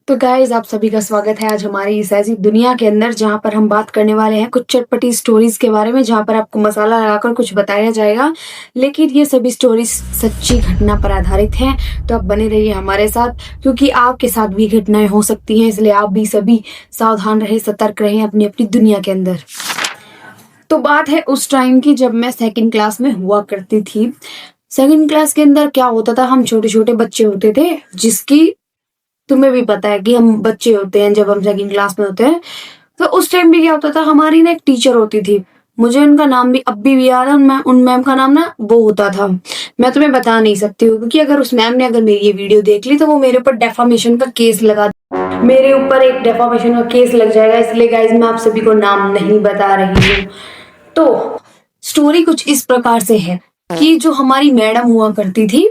तो गाइस आप सभी का स्वागत है आज हमारी इस ऐसी दुनिया के अंदर जहां पर हम बात करने वाले हैं कुछ चटपटी स्टोरीज के बारे में, जहां पर आपको मसाला लगाकर कुछ बताया जाएगा। लेकिन ये सभी स्टोरीज सच्ची घटना पर आधारित हैं, तो आप बने रहिए हमारे साथ, क्योंकि आपके साथ भी घटनाएं हो सकती हैं। इसलिए आप भी सभी सावधान रहे, सतर्क रहे अपनी अपनी दुनिया के अंदर। तो बात है उस टाइम की जब मैं सेकंड क्लास में हुआ करती थी। सेकंड क्लास के अंदर क्या होता था, हम छोटे छोटे बच्चे होते थे, जिसकी तुम्हें भी पता है कि हम बच्चे होते हैं जब हम सेकंड क्लास में होते हैं। तो उस टाइम भी क्या होता था, हमारी ना एक टीचर होती थी, मुझे उनका नाम भी अब भी याद है। उन मैम का नाम ना वो होता था, मैं तुम्हें बता नहीं सकती हूँ, क्योंकि अगर उस मैम ने अगर मेरी ये वीडियो देख ली तो वो मेरे ऊपर डेफामेशन का केस लगा, मेरे ऊपर एक डेफामेशन का केस लग जाएगा। इसलिए गाइज मैं आप सभी को नाम नहीं बता रही हूँ। तो स्टोरी कुछ इस प्रकार से है कि जो हमारी मैडम हुआ करती थी,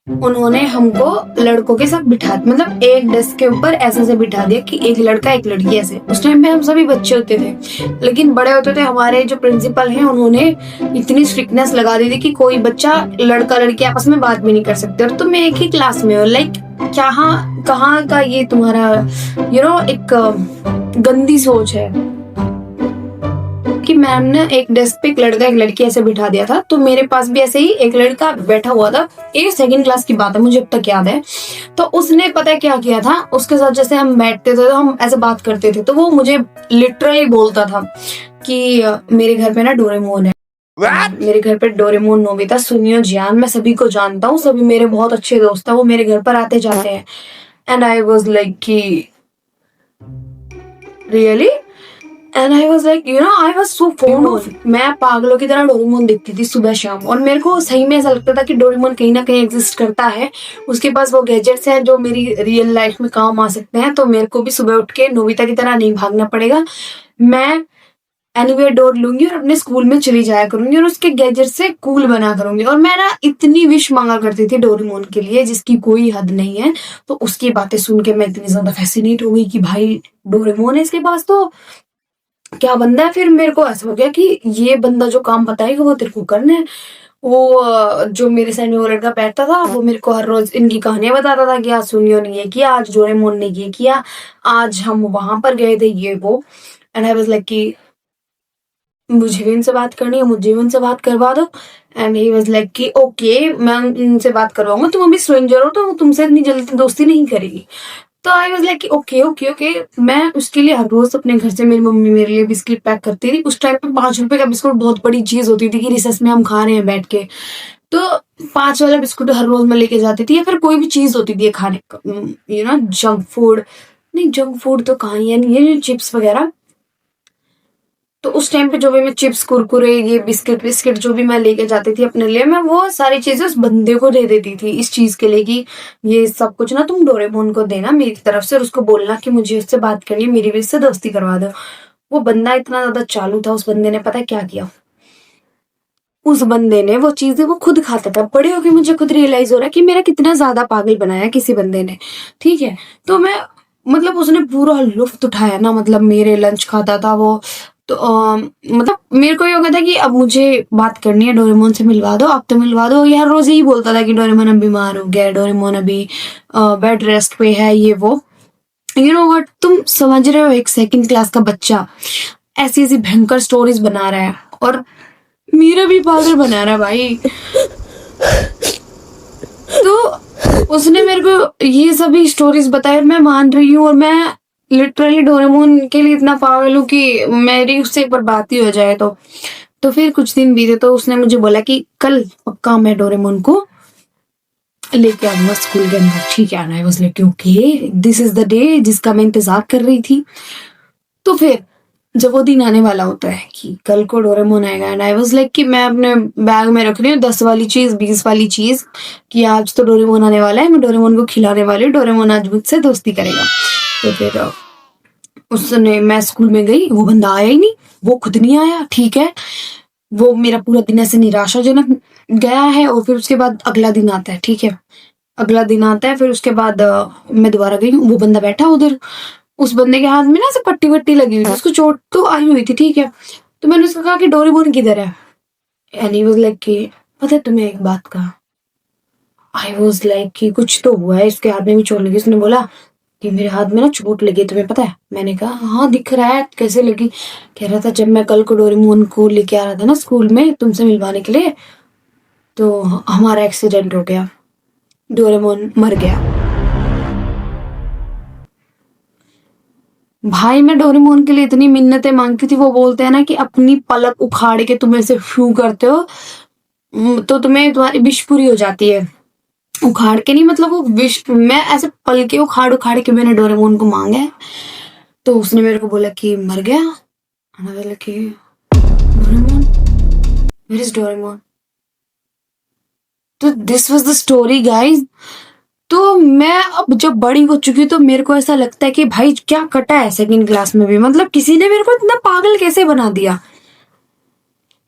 उन्होंने हमको लड़कों के साथ बिठा, मतलब एक डेस्क के ऊपर ऐसे से बिठा दिया कि एक लड़का एक लड़की ऐसे। उस टाइम पे हम सभी बच्चे होते थे, लेकिन बड़े होते थे। हमारे जो प्रिंसिपल हैं उन्होंने इतनी स्ट्रिक्टनेस लगा दी थी कि कोई बच्चा लड़का लड़की आपस में बात भी नहीं कर सकते, और तुम एक ही क्लास में हो। लाइक कहाँ का ये तुम्हारा एक गंदी सोच है कि मैम ने एक डेस्क पे एक लड़का एक लड़की ऐसे बिठा दिया था। तो मेरे पास भी ऐसे ही एक लड़का बैठा हुआ था, एक सेकंड क्लास की बात है, मुझे अब तक याद है। तो उसने पता है क्या किया था, उसके साथ जैसे हम बैठते थे तो हम ऐसे बात करते थे, तो वो मुझे लिटरली बोलता था कि मेरे घर पे ना डोरेमोन है। मेरे घर पे डोरेमोन, नोबिता, सुनियो, जियान, मैं सभी को जानता हूँ, सभी मेरे बहुत अच्छे दोस्त हैं, वो मेरे घर पर आते जाते हैं। एंड आई वॉज लाइक कि really, and I was like I was so fond of, मैं पागलों की तरह डोरेमोन देखती थी सुबह शाम। और मेरे को सही में ऐसा लगता था कि डोरेमोन कहीं ना कहीं एग्जिस्ट करता है, उसके पास वो गैजेट्स हैं जो मेरी रियल लाइफ में काम आ सकते हैं। तो मेरे को भी सुबह उठ के नोबिता की तरह नहीं भागना पड़ेगा, मैं एनीवेयर डोर लूंगी और अपने स्कूल में चली जाया करूंगी और उसके गैजेट से कूल बना करूंगी। और मैं ना इतनी विश मांगा करती थी डोरेमोन के लिए जिसकी कोई हद नहीं है। तो उसकी बातें सुन के मैं इतनी ज्यादा फैसिनेट हो गई कि भाई डोरेमोन है इसके पास, तो क्या बंदा है। फिर मेरे को ऐसा हो गया कि ये बंदा जो काम बताएगा वो तेरे को करना है। वो जो मेरे साइड में वो लड़का बैठता था, वो मेरे को हर रोज इनकी कहानियां बताता था कि आज सुनियो ने ये किया, आज डोरेमोन ने ये किया, आज हम वहां पर गए थे, ये वो। एंड आई वाज लाइक कि मुझे भी इनसे बात करनी है, मुझे भी उनसे बात करवा दो। एंड ही वाज लाइक कि ओके मैं इनसे बात करवाऊंगा, तुम अभी स्ट्रेंजर हो तो तुमसे इतनी जल्दी दोस्ती नहीं करेगी। तो I was like okay okay okay. मैं उसके लिए हर रोज अपने घर से मेरी मम्मी मेरे लिए बिस्किट पैक करती थी। उस टाइम पे 5 रुपए का बिस्कुट बहुत बड़ी चीज होती थी कि रिसेस में हम खा रहे हैं बैठ के। तो 5 वाला बिस्कुट हर रोज मैं लेके जाती थी, या फिर कोई भी चीज होती थी खाने का, जंक फूड। नहीं, जंक फूड तो कहाँ ही है, ये चिप्स वगैरह। तो उस टाइम पे जो भी मैं चिप्स, कुरकुरे, ये बिस्किट विस्किट जो भी मैं लेके जाती थी अपने लिए, मैं वो सारी चीजें उस बंदे को दे देती थी इस चीज के लिए कि ये सब कुछ ना तुम डोरेमोन को देना मेरी तरफ से, और उसको बोलना कि मुझे उससे बात करनी है, मेरी भी उससे दोस्ती करवा दो। वो बंदा इतना ज्यादा चालू था, उस बंदे ने पता है क्या किया, उस बंदे ने वो चीजें वो खुद खाता था। बड़े होके मुझे खुद रियलाइज हो रहा है कि मेरा कितना ज्यादा पागल बनाया किसी बंदे ने। ठीक है, तो मैं मतलब उसने पूरा लुफ्त उठाया ना, मतलब मेरे लंच खाता था वो। तो मतलब मेरे को ये हो गया था कि अब मुझे बात करनी है, डोरेमोन से मिलवा दो, अब तो मिलवा दो। यार रोज यही बोलता था कि डोरेमोन अब बीमार हो गया है, डोरेमोन अभी बेड रेस्ट पे है, ये वो। यू नो व्हाट, तुम समझ रहे हो, एक सेकंड क्लास का बच्चा ऐसी ऐसी भयंकर स्टोरीज बना रहा है और मेरा भी पागल बना रहा है भाई। तो उसने मेरे को ये सभी स्टोरीज बताए, मैं मान रही हूँ, और मैं लिटरली डोरेमोन के लिए इतना पागल हूँ कि मेरी उससे एक बार बात ही हो जाए। तो फिर कुछ दिन बीते तो उसने मुझे बोला कि कल पक्का मैं डोरेमोन को लेके आऊंगा स्कूल के अंदर, ठीक है। I was like okay, this is the day जिसका मैं इंतजार कर रही थी। तो फिर जब वो दिन आने वाला होता है कि कल को डोरेमोन आएगा, एंड आई वाज लाइक कि मैं अपने बैग में रख रही हूँ 10 वाली चीज, 20 वाली चीज, कि आज तो डोरेमोन आने वाला है, मैं डोरेमोन को खिलाने वाली हूँ, डोरेमोन आज मुझसे दोस्ती करेगा। तो फिर उसने, मैं स्कूल में गई, वो बंदा आया ही नहीं, वो खुद नहीं आया। ठीक है, वो मेरा पूरा दिन ऐसे निराशाजनक गया है। और फिर उसके बाद अगला दिन आता है, ठीक है, अगला दिन आता है, फिर उसके बाद मैं दोबारा गई, वो बंदा बैठा उधर, उस बंदे के हाथ में ना ऐसे पट्टी वट्टी लगी हुई थी, उसको चोट तो आई हुई थी, ठीक है। तो मैंने उसको कहा कि डोरेमोन किधर है, एंड ही वाज लाइक कि पता है तुम्हें एक बात का। आई वाज लाइक कि कुछ तो हुआ है, इसके हाथ में भी चोट लगी। उसने बोला कि मेरे हाथ में ना चोट लगी, तुम्हें पता है? मैंने कहा हाँ दिख रहा है, कैसे लगी? कह रहा था जब मैं कल को डोरेमोन को लेके आ रहा था ना स्कूल में तुमसे मिलवाने के लिए, तो हमारा एक्सीडेंट हो गया, डोरेमोन मर गया। भाई मैं डोरेमोन के लिए इतनी मिन्नतें मांगती थी, वो बोलते हैं ना कि अपनी पलक उखाड़ के तुम ऐसे शू करते हो तो तुम्हें तुम्हारी विश पूरी हो जाती है। उखाड़ के नहीं, मतलब वो विश, मैं ऐसे पल के उखाड़ उखाड़ के मैंने डोरेमोन को मांगा है। तो उसने मेरे को बोला कि मर गया। मैं बोला कि डोरेमोन, वेयर इज डोरेमोन? तो this was the story guys. तो मैं अब जब बड़ी हो चुकी तो मेरे को ऐसा लगता है कि भाई क्या कटा है सेकंड क्लास में भी, मतलब किसी ने मेरे को इतना पागल कैसे बना दिया।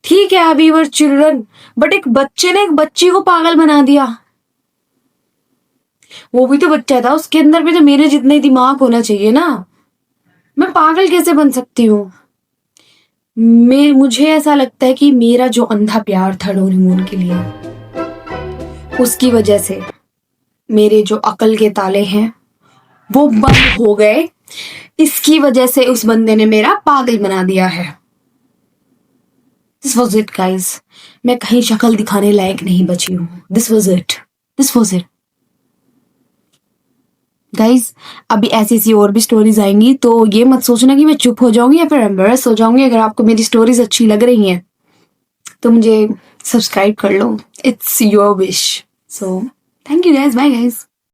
ठीक है वी वर चिल्ड्रन, बट एक बच्चे ने एक बच्ची को पागल बना दिया। वो भी तो बच्चा था, उसके अंदर भी तो मेरे जितना ही दिमाग होना चाहिए ना। मैं पागल कैसे बन सकती हूँ? मुझे ऐसा लगता है कि मेरा जो अंधा प्यार था डोरेमोन के लिए, उसकी वजह से मेरे जो अकल के ताले हैं वो बंद हो गए। इसकी वजह से उस बंदे ने मेरा पागल बना दिया है। This was it guys. मैं कहीं शक्ल दिखाने लायक नहीं बची हूँ। This was it, this was it guys. अभी ऐसी ऐसी और भी स्टोरीज आएंगी, तो ये मत सोचना कि मैं चुप हो जाऊंगी या फिर एम्बेरस हो जाऊंगी। अगर आपको मेरी स्टोरीज अच्छी लग रही हैं तो मुझे सब्सक्राइब कर लो, it's your wish. So thank you guys, bye guys.